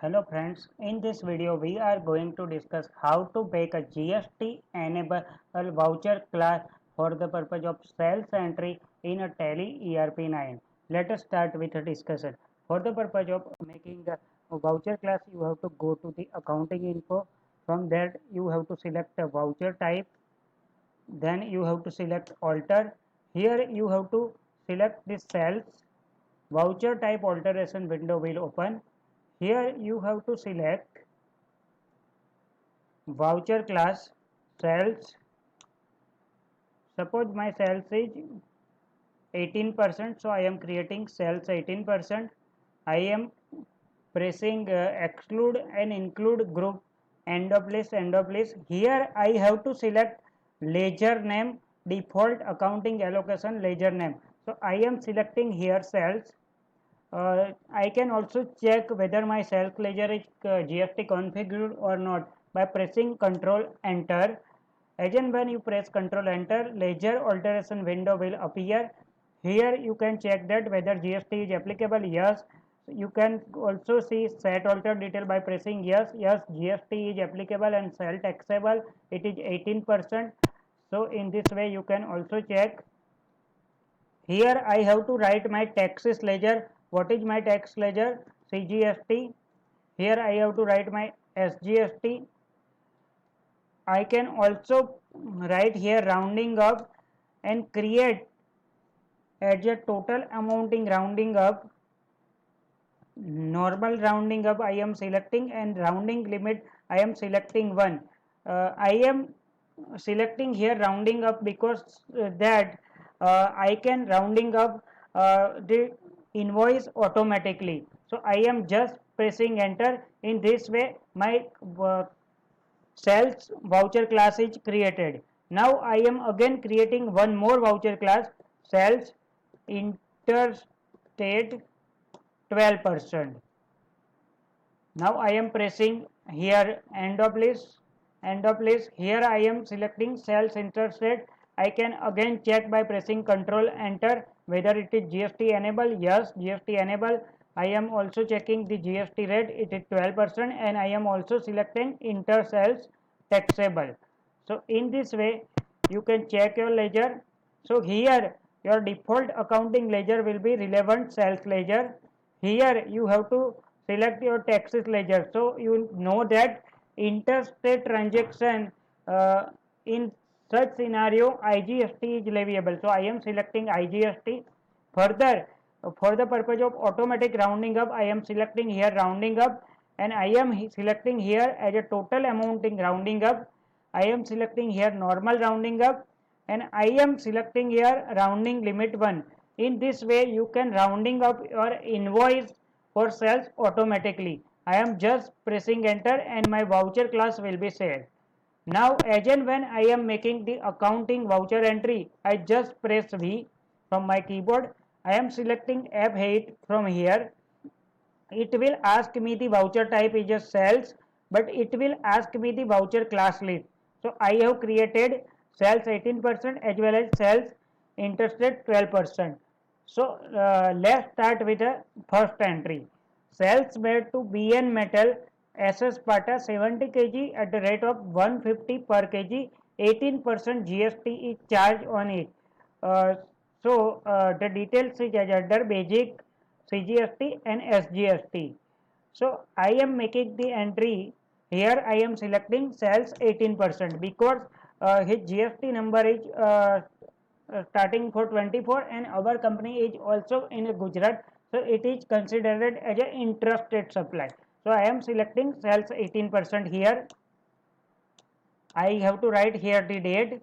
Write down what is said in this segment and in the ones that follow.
Hello friends, in this video we are going to discuss how to make a GST enable voucher class for the purpose of sales entry in a Tally ERP9. Let us start with a discussion. For the purpose of making the voucher class, you have to go to the accounting info. From there you have to select a voucher type. Then you have to select alter. Here you have to select the cells. Voucher type alteration window will open. Here you have to select voucher class sales. Suppose my sales is 18%, so I am creating sales 18%. I am pressing exclude and include group end of list. Here I have to select ledger name, default accounting allocation ledger name. So I am selecting here sales. I can also check whether my sales ledger is GST configured or not by pressing Control Enter. Again, when you press Control Enter, ledger alteration window will appear. Here you can check that whether GST is applicable. Yes. You can also see set alter detail by pressing yes. Yes, GST is applicable and sell taxable. It is 18%. So in this way you can also check. Here I have to write my taxes ledger. What is my tax ledger? CGST. Here I have to write my SGST. I can also write here rounding up and create as a total amounting rounding up. Normal rounding up I am selecting and rounding limit I am selecting 1. I am selecting here rounding up because that I can rounding up the invoice automatically. So I am just pressing enter. In this way my sales voucher class is created. Now I am again creating one more voucher class, sales interstate 12%. Now I am pressing here end of list. Here I am selecting sales interstate. I can again check by pressing control enter whether it is GST enable. Yes, GST enable. I am also checking the GST rate, it is 12%, and I am also selecting inter sales taxable. So in this way you can check your ledger. So here your default accounting ledger will be relevant sales ledger. Here you have to select your taxes ledger. So you know that interstate transaction in such scenario IGST is leviable. So I am selecting IGST. Further, for the purpose of automatic rounding up, I am selecting here rounding up, and I am selecting here as a total amounting rounding up. I am selecting here normal rounding up, and I am selecting here rounding limit 1. In this way you can rounding up your invoice for sales automatically. I am just pressing enter and my voucher class will be saved. Now as and when I am making the accounting voucher entry, I just press V from my keyboard. I am selecting F8 from here. It will ask me the voucher type is a sales, but it will ask me the voucher class list. So I have created sales 18% as well as sales interstate 12%. So let's start with the first entry. Sales made to BN Metal SS Pata 70 kg at the rate of 150 per kg. 18% GST is charged on it. Uh, the details is as under basic CGST and SGST. So I am making the entry here. I am selecting sales 18% because his GST number is starting for 24 and our company is also in Gujarat, so it is considered as an intrastate supply. So I am selecting sales 18% here. I have to write here the date.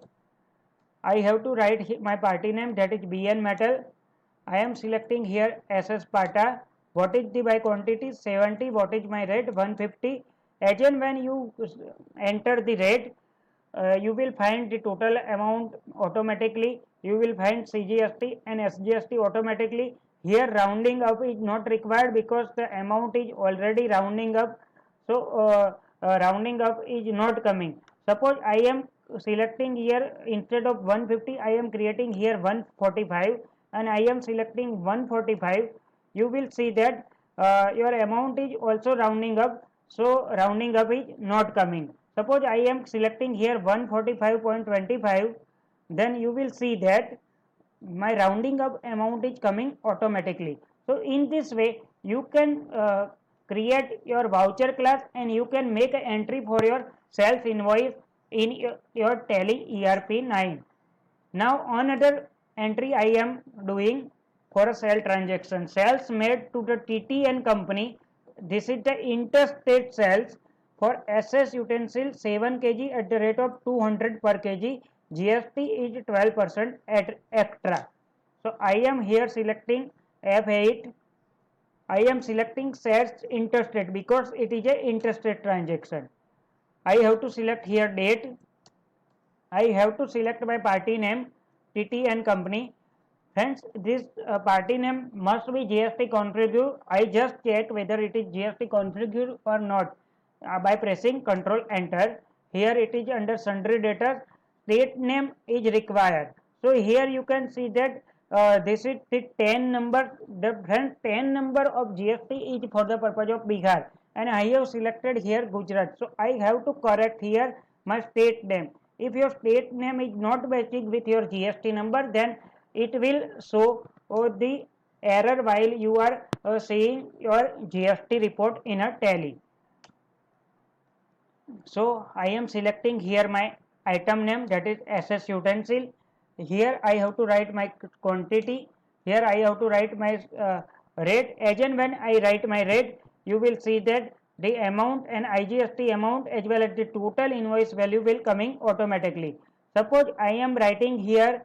I have to write my party name, that is BN Metal. I am selecting here SS Pata. What is the by quantity? 70. What is my rate? 150. Again when you enter the rate, you will find the total amount automatically. You will find CGST and SGST automatically. Here rounding up is not required because the amount is already rounding up. So rounding up is not coming. Suppose I am selecting here instead of 150, I am creating here 145 and I am selecting 145. You will see that your amount is also rounding up, so rounding up is not coming. Suppose I am selecting here 145.25, then you will see that my rounding up amount is coming automatically. So in this way you can create your voucher class and you can make an entry for your sales invoice in your Tally ERP 9. Now another entry I am doing for a sale transaction, sales made to the TTN company. This is the interstate sales for SS utensil 7 kg at the rate of 200 per kg. GST is 12% at extra. So I am here selecting F8. I am selecting sales interstate because it is a interstate transaction. I have to select here date. I have to select my party name, TTN company. Friends, this party name must be GST contribute. I just check whether it is GST contribute or not by pressing Control Enter. Here it is under sundry data. State name is required. So here you can see that this is the 10 number. The friend 10 number of GST is for the purpose of Bihar, and I have selected here Gujarat. So I have to correct here my state name. If your state name is not matching with your GST number, then it will show the error while you are seeing your GST report in a Tally. So I am selecting here my item name, that is SS utensil. Here I have to write my quantity. Here I have to write my rate. As and when I write my rate, you will see that the amount and IGST amount as well as the total invoice value will coming automatically. Suppose I am writing here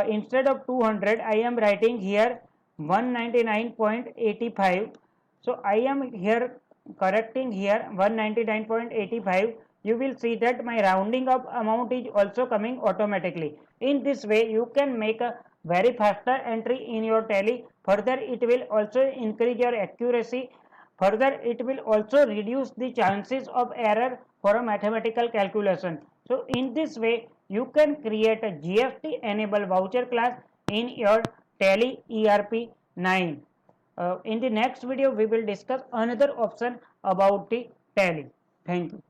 instead of 200, I am writing here 199.85. So I am here correcting here 199.85. You will see that my rounding up amount is also coming automatically. In this way you can make a very faster entry in your Tally. Further it will also increase your accuracy. Further it will also reduce the chances of error for a mathematical calculation. So in this way you can create a GST enable voucher class in your Tally ERP 9. In the next video we will discuss another option about the Tally. Thank you.